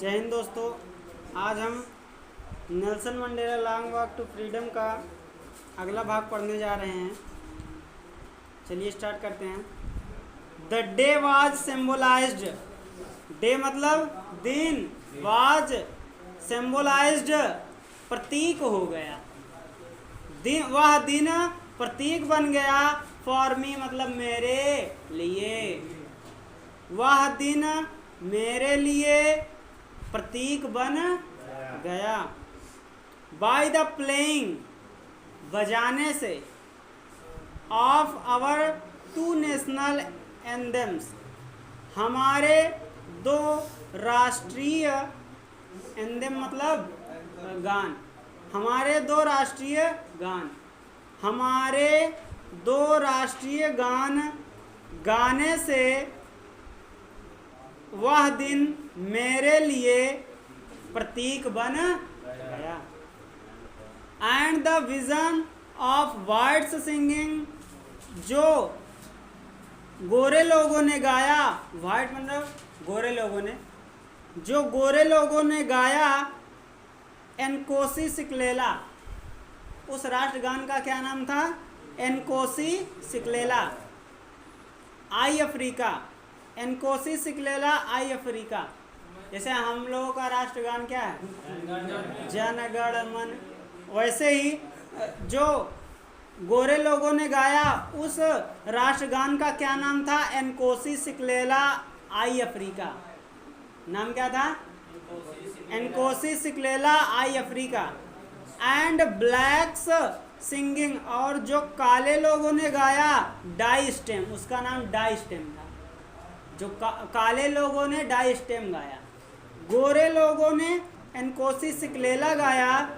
जय हिंद दोस्तों। आज हम Nelson Mandela long walk to freedom का अगला भाग पढ़ने जा रहे हैं। चलिए स्टार्ट करते हैं। द डे वाज सिम्बोलाइज्ड, डे मतलब दिन, वाज सिम्बोलाइज्ड प्रतीक हो गया, दिन वह दिन प्रतीक बन गया, फॉर मी मतलब मेरे लिए, वह दिन मेरे लिए प्रतीक बन गया। बाय द प्लेइंग बजाने से, ऑफ आवर टू नेशनल एंथेम्स हमारे दो राष्ट्रीय एंथेम मतलब गान, हमारे दो राष्ट्रीय गान, हमारे दो राष्ट्रीय गान गाने से वह दिन मेरे लिए प्रतीक बन गया। And the vision of whites singing, जो गोरे लोगों ने गाया, वाइट मतलब गोरे लोगों ने, जो गोरे लोगों ने गाया, एनकोसी सिकलेला, उस राष्ट्रगान का क्या नाम था? एनकोसी सिकलेला आई अफ्रीका, एनकोसी सिकलेला आई अफ्रीका। जैसे हम लोगों का राष्ट्रगान क्या है? जन गण मन, वैसे ही जो गोरे लोगों ने गाया उस राष्ट्रगान का क्या नाम था? एनकोसी सिकलेला आई अफ्रीका। नाम क्या था? एनकोसी सिकलेला आई अफ्रीका। एंड ब्लैक्स सिंगिंग, और जो काले लोगों ने गाया, डाई स्टेम, उसका नाम डाई स्टेम था। जो काले लोगों ने डाई स्टेम गाया, गोरे लोगों ने एनकोसी सिकलेला गाया,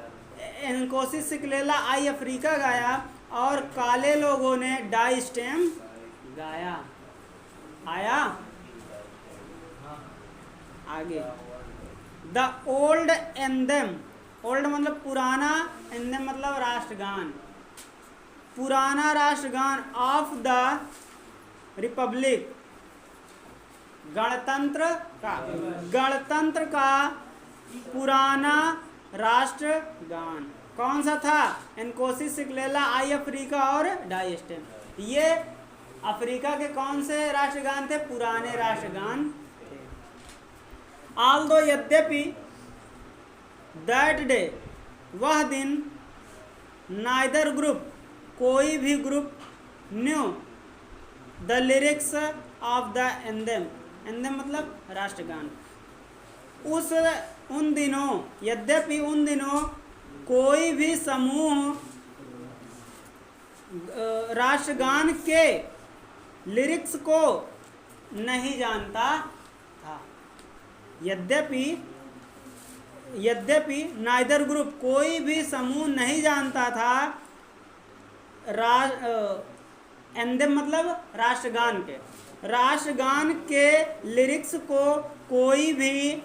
एनकोसी सिकलेला आई अफ्रीका गाया, और काले लोगों ने डाई स्टेम गाया। आया आगे। द ओल्ड एंथेम, ओल्ड मतलब पुराना, एंथेम मतलब राष्ट्रगान, पुराना राष्ट्रगान ऑफ द रिपब्लिक, गणतंत्र का, गणतंत्र का पुराना राष्ट्रगान कौन सा था? एनकोसी सिकलेला आई अफ्रीका और डाई स्टेम। ये अफ्रीका के कौन से राष्ट्रगान थे? पुराने राष्ट्रगान थे। आल्दो यद्यपि, दैट डे वह दिन, नाइदर ग्रुप कोई भी group, new the lyrics of the anthem, anthem मतलब राष्ट्रगान, उन दिनों, यद्यपि उन दिनों कोई भी समूह राष्ट्रगान के लिरिक्स को नहीं जानता था। यद्यपि नाइदर ग्रुप कोई भी समूह नहीं जानता था, एंथेम मतलब राष्ट्रगान के, राष्ट्रगान के लिरिक्स को कोई भी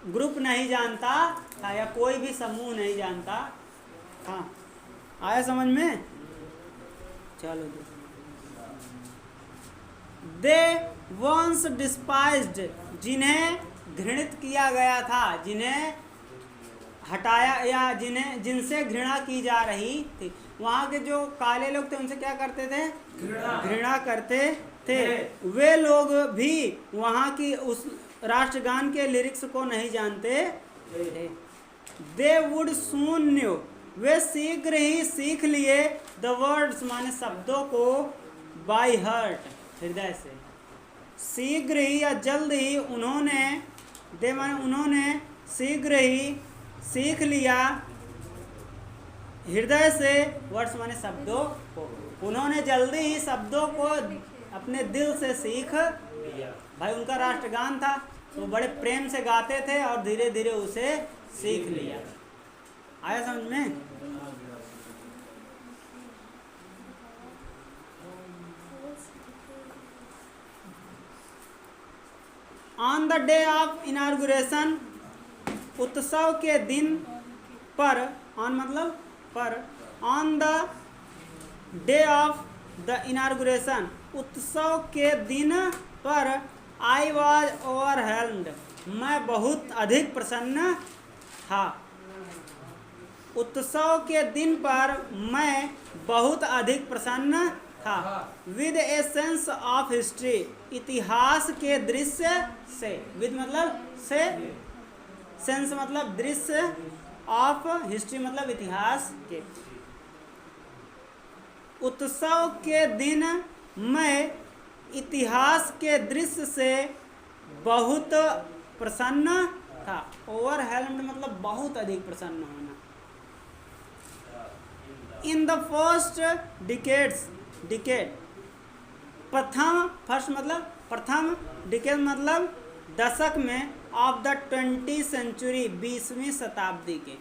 ग्रुप नहीं जानता था, या कोई भी समूह नहीं जानता था। आया समझ में? चलो। दे वंस डिस्पाइज्ड, जिन्हें घृणित किया गया था, जिन्हें हटाया या जिनसे घृणा की जा रही थी। वहाँ के जो काले लोग थे उनसे क्या करते थे? घृणा करते थे। वे लोग भी वहाँ की उस राष्ट्रगान के लिरिक्स को नहीं जानते थे। दे वुड सून न्यू, वे शीघ्र ही सीख लिए, द वर्ड्स माने शब्दों को, बाय हार्ट हृदय से। शीघ्र ही या जल्द ही उन्होंने, दे माने उन्होंने शीघ्र ही सीख लिया, हृदय से, वर्ड्स माने शब्दों को, उन्होंने जल्दी ही शब्दों को अपने दिल से सीख लिया। भाई उनका राष्ट्रगान था तो बड़े प्रेम से गाते थे और धीरे धीरे उसे सीख लिया। आया समझ में? On the day of inauguration, उत्सव के दिन पर, ऑन मतलब पर, on the day of the inauguration, उत्सव के दिन पर, आई वॉज ओवरवेल्म्ड, मैं बहुत अधिक प्रसन्न था। उत्सव के दिन पर मैं बहुत अधिक प्रसन्न था। With a sense of history, इतिहास के दृश्य से। विद मतलब से, सेंस मतलब दृश्य, ऑफ हिस्ट्री मतलब इतिहास के। उत्सव के दिन मैं इतिहास के दृश्य से बहुत प्रसन्न था। ओवरहेल्म्ड मतलब बहुत अधिक प्रसन्न होना। इन द फर्स्ट डिकेड, प्रथम, फर्स्ट मतलब प्रथम, डिकेड मतलब दशक में, ऑफ द 20th सेंचुरी, 20वीं शताब्दी के,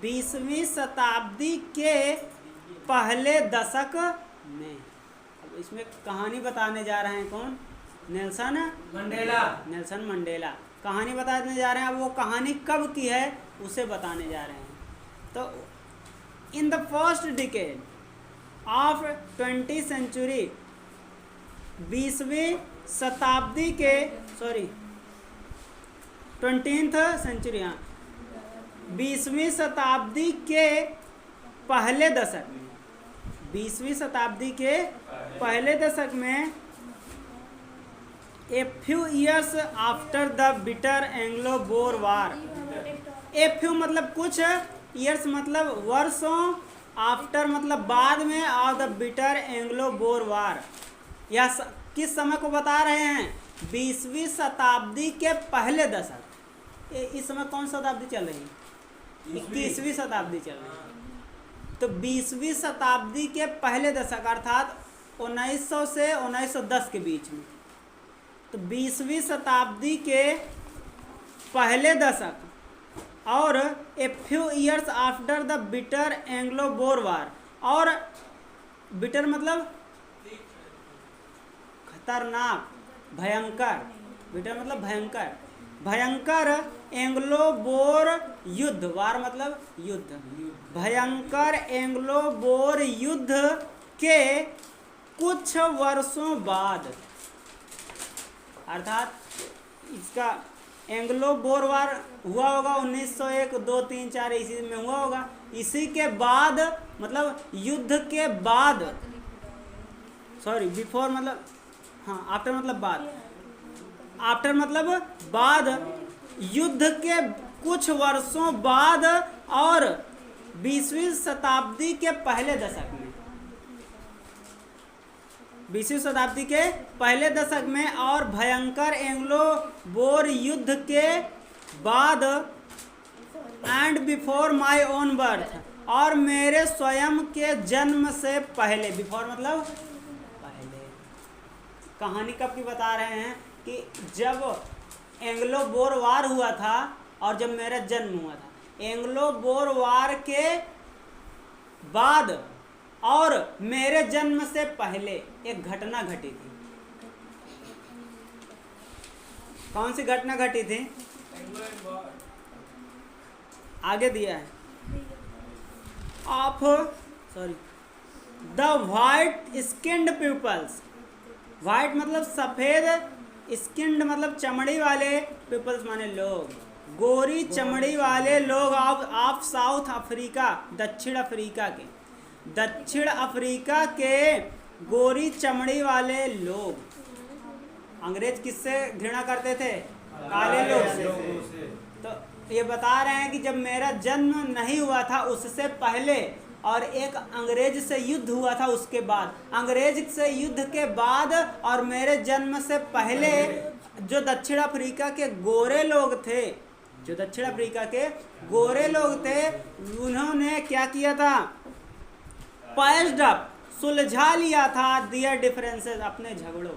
20वीं शताब्दी के पहले दशक में। अब इसमें कहानी बताने जा रहे हैं कौन? नेल्सन मंडेला कहानी बताने जा रहे हैं। अब वो कहानी कब की है उसे बताने जा रहे हैं। तो in the first decade of 20th century, 20वीं शताब्दी के, 20th सेंचुरी, हाँ, 20वीं शताब्दी के पहले दशक में, 20वीं शताब्दी के पहले दशक में, ए few years after the bitter Anglo Boer war. A few मतलब कुछ, ईयर्स मतलब वर्षों, आफ्टर मतलब बाद में, और द बिटर एंग्लो बोर वार, यह किस समय को बता रहे हैं? 20वीं शताब्दी के पहले दशक। इस समय कौन शताब्दी चल रही है? 21वीं शताब्दी चल रही है। तो 20वीं शताब्दी के पहले दशक अर्थात 1900 से 1910 के बीच में। तो 20वीं शताब्दी के पहले दशक और a few years after the bitter Anglo Boer war, और बिटर मतलब खतरनाक, भयंकर, बिटर मतलब भयंकर, भयंकर एंग्लो बोर युद्ध, वार मतलब युद्ध, भयंकर एंग्लो बोर युद्ध के कुछ वर्षों बाद, अर्थात इसका एंग्लो बोर वार हुआ होगा 1901, 2, 3, 4 इसी में हुआ होगा। इसी के बाद मतलब युद्ध के बाद, बिफोर मतलब, हाँ, आफ्टर मतलब बाद, आफ्टर मतलब बाद, युद्ध के कुछ वर्षों बाद और 20वीं शताब्दी के पहले दशक में, 20वीं शताब्दी के पहले दशक में और भयंकर एंग्लो बोर युद्ध के बाद, and before my own birth, और मेरे स्वयं के जन्म से पहले। बिफोर मतलब पहले। कहानी कब की बता रहे हैं? कि जब एंग्लो बोर वार हुआ था और जब मेरा जन्म हुआ था। एंग्लो बोर वार के बाद और मेरे जन्म से पहले एक घटना घटी थी। कौन सी घटना घटी थी? आगे दिया है, the white skinned peoples. White मतलब सफ़ेद, स्किन्ड मतलब चमड़ी वाले, पीपल्स माने लोग, गोरी चमड़ी वाले लोग ऑफ साउथ अफ्रीका, दक्षिण अफ्रीका के, दक्षिण अफ्रीका के गोरी चमड़ी वाले लोग। अंग्रेज किससे घृणा करते थे? काले लोग से। तो ये बता रहे हैं कि जब मेरा जन्म नहीं हुआ था उससे पहले और एक अंग्रेज से युद्ध हुआ था उसके बाद, अंग्रेज से युद्ध के बाद और मेरे जन्म से पहले जो दक्षिण अफ्रीका के गोरे लोग थे, जो दक्षिण अफ्रीका के गोरे लोग थे, उन्होंने क्या किया था? पैच्ड अप, सुलझा लिया था दियर डिफरेंसेस, अपने झगड़ों।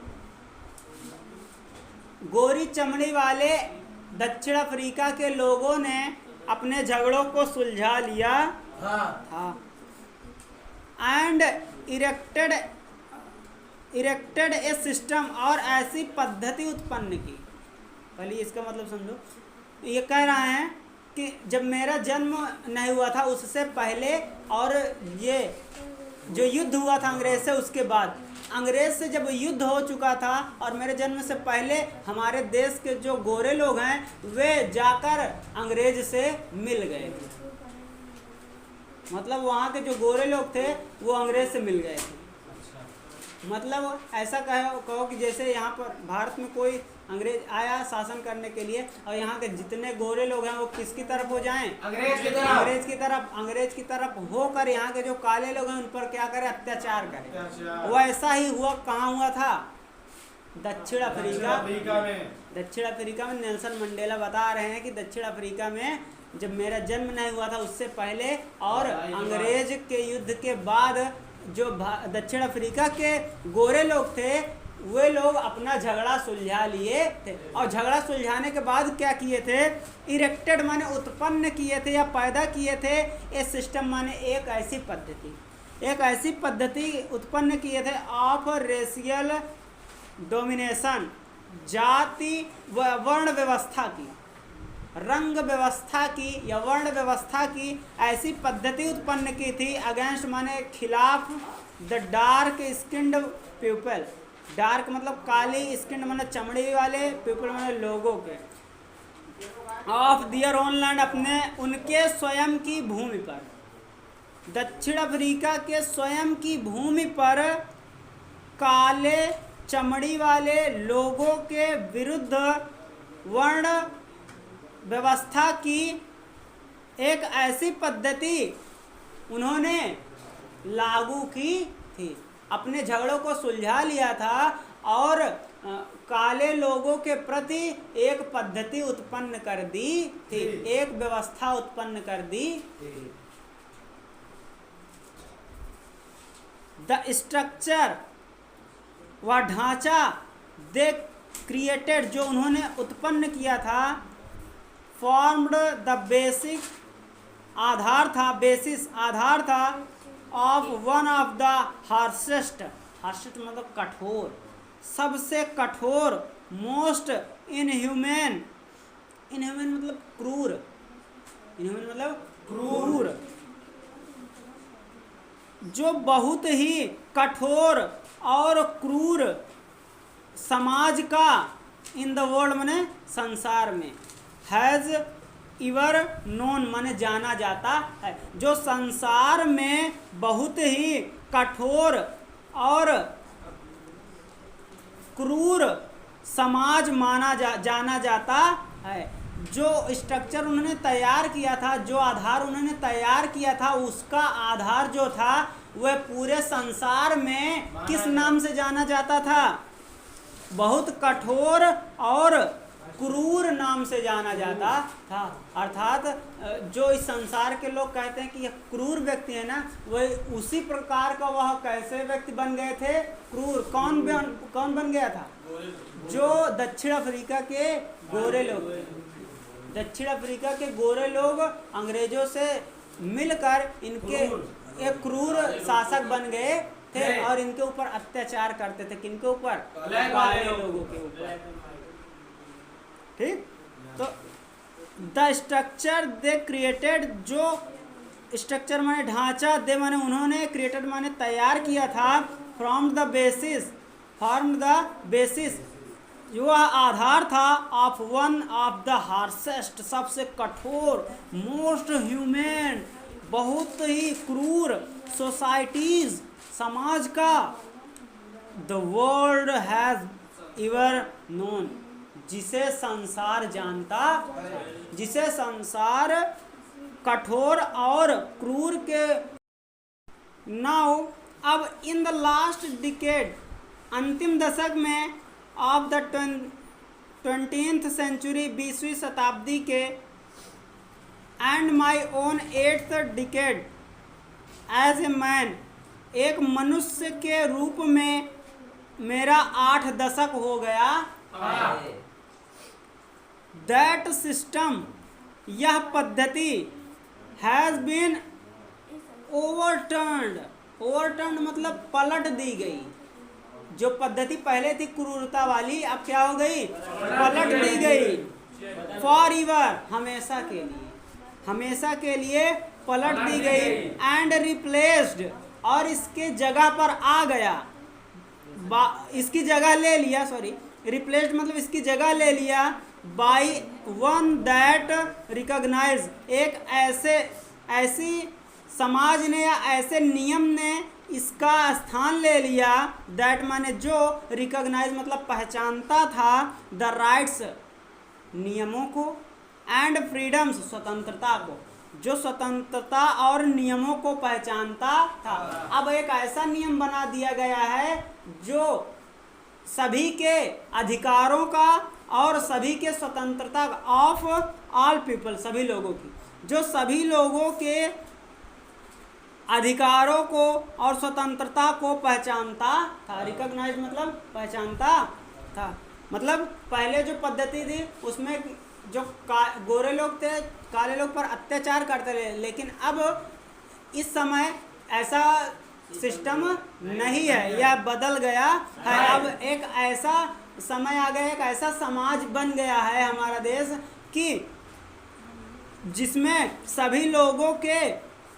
गोरी चमड़ी वाले दक्षिण अफ्रीका के लोगों ने अपने झगड़ों को सुलझा लिया था। एंड इरेक्टेड ए सिस्टम, और ऐसी पद्धति उत्पन्न की। पहले इसका मतलब समझो। ये कह रहे हैं कि जब मेरा जन्म नहीं हुआ था उससे पहले और ये जो युद्ध हुआ था अंग्रेज से उसके बाद, अंग्रेज से जब युद्ध हो चुका था और मेरे जन्म से पहले हमारे देश के जो गोरे लोग हैं वे जाकर अंग्रेज से मिल गए थे। मतलब वहाँ के जो गोरे लोग थे वो अंग्रेज से मिल गए थे। मतलब ऐसा कहो कि जैसे यहाँ पर भारत में कोई अंग्रेज आया शासन करने के लिए और यहाँ के जितने गोरे लोग हैं वो किसकी तरफ हो जाएं? अंग्रेज की तरफ होकर यहाँ के जो काले लोग हैं उन पर क्या करें? अत्याचार करें। वो ऐसा ही हुआ। कहाँ हुआ था? दक्षिण अफ्रीका में नेल्सन मंडेला बता रहे हैं कि दक्षिण अफ्रीका में जब मेरा जन्म नहीं हुआ था उससे पहले और अंग्रेज के युद्ध के बाद जो दक्षिण अफ्रीका के गोरे लोग थे वे लोग अपना झगड़ा सुलझा लिए थे। और झगड़ा सुलझाने के बाद क्या किए थे? इरेक्टेड माने उत्पन्न किए थे या पैदा किए थे ये सिस्टम माने एक ऐसी पद्धति उत्पन्न किए थे ऑफ रेशियल डोमिनेशन, जाति व वर्ण व्यवस्था की, रंग व्यवस्था की या वर्ण व्यवस्था की ऐसी पद्धति उत्पन्न की थी अगेंस्ट माने खिलाफ the dark skinned people. Dark मतलब काली, स्किन माने चमड़ी वाले, पीपल माने लोगों के, ऑफ दियर ओन लैंड अपने उनके स्वयं की भूमि पर। दक्षिण अफ्रीका के स्वयं की भूमि पर काले चमड़ी वाले लोगों के विरुद्ध वर्ण व्यवस्था की एक ऐसी पद्धति उन्होंने लागू की थी। अपने झगड़ों को सुलझा लिया था और काले लोगों के प्रति एक पद्धति उत्पन्न कर दी थी, एक व्यवस्था उत्पन्न कर दी थी। द स्ट्रक्चर व ढांचा दे क्रिएटेड जो उन्होंने उत्पन्न किया था, फॉर्म्ड द बेसिक आधार था of one of the harshest मतलब कठोर, सबसे कठोर, मोस्ट इनह्यूमन मतलब क्रूर, जो बहुत ही कठोर और क्रूर समाज का इन द वर्ल्ड माने संसार में, हैज इवर नोन माने जाना जाता है, जो संसार में बहुत ही कठोर और क्रूर समाज जाना जाता है। जो स्ट्रक्चर उन्होंने तैयार किया था, जो आधार उन्होंने तैयार किया था, उसका आधार जो था वह पूरे संसार में किस नाम से जाना जाता था? बहुत कठोर और क्रूर नाम से जाना जाता था। अर्थात जो इस संसार के लोग कहते हैं कि यह क्रूर व्यक्ति है ना, वह उसी प्रकार का वह कैसे व्यक्ति बन गए थे? क्रूर। कौन बन गया था? जो दक्षिण अफ्रीका के गोरे लोग थे। दक्षिण अफ्रीका के गोरे लोग अंग्रेजों से मिलकर इनके एक क्रूर शासक बन गए थे और इनके ऊपर अत्याचार करते थे। किनके ऊपर? काले लोगों के ऊपर। ठीक। तो द स्ट्रक्चर दे क्रिएटेड, जो स्ट्रक्चर माने ढांचा, दे माने उन्होंने, क्रिएटेड माने तैयार किया था, फॉर्म द बेसिस जो आधार था of one of the harshest सबसे कठोर, मोस्ट ह्यूमन बहुत ही क्रूर सोसाइटीज समाज का, द वर्ल्ड हैज इवर नोन जिसे संसार जानता, जिसे संसार कठोर और क्रूर के। नाउ अब इन द लास्ट डिकेड अंतिम दशक में ऑफ द 20th सेंचुरी 20वीं शताब्दी के end my own 8th decade as a man एक मनुष्य के रूप में मेरा 8 दशक हो गया। दैट सिस्टम यह पद्धति हैज बीन ओवरटर्न्ड मतलब पलट दी गई। जो पद्धति पहले थी क्रूरता वाली अब क्या हो गई? पलट दी गई। फॉर एवर हमेशा के लिए पलट दी गई। एंड रिप्लेस्ड और इसके जगह पर आ गया इसकी जगह ले लिया, सॉरी, रिप्लेस्ड मतलब इसकी जगह ले लिया बाई वन दैट रिकॉग्नाइज, एक ऐसी समाज ने या ऐसे नियम ने इसका स्थान ले लिया, दैट माने जो, रिकॉग्नाइज मतलब पहचानता था, द राइट्स नियमों को, एंड फ्रीडम्स स्वतंत्रता को, जो स्वतंत्रता और नियमों को पहचानता था। अब एक ऐसा नियम बना दिया गया है जो सभी के अधिकारों का और सभी के स्वतंत्रता ऑफ ऑल पीपल, सभी लोगों की, जो सभी लोगों के अधिकारों को और स्वतंत्रता को पहचानता था। रिकॉग्नाइज मतलब पहचानता था, मतलब पहले जो पद्धति थी उसमें जो गोरे लोग थे काले लोग पर अत्याचार करते रहे, लेकिन अब इस समय ऐसा सिस्टम नहीं है, यह बदल गया है। अब एक ऐसा समय आ गया, एक ऐसा समाज बन गया है हमारा देश कि जिसमें सभी लोगों के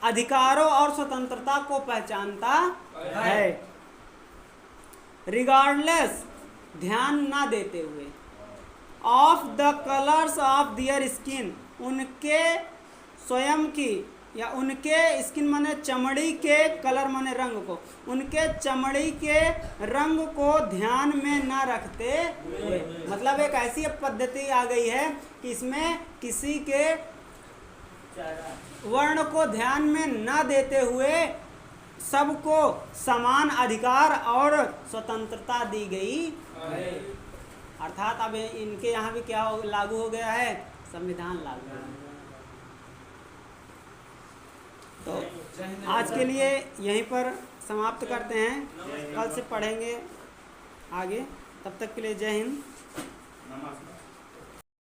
अधिकारों और स्वतंत्रता को पहचानता है, रिगार्डलेस ध्यान ना देते हुए, of the colours of their skin, उनके स्वयं की या उनके स्किन माने चमड़ी के, कलर माने रंग को, उनके चमड़ी के रंग को ध्यान में न रखते हुए, मतलब एक ऐसी पद्धति आ गई है कि इसमें किसी के वर्ण को ध्यान में न देते हुए सबको समान अधिकार और स्वतंत्रता दी गई। अर्थात अब इनके यहाँ भी क्या लागू हो गया है, संविधान लागू हो गया। तो आज के लिए यहीं पर समाप्त करते हैं, कल से पढ़ेंगे आगे। तब तक के लिए जय हिंद।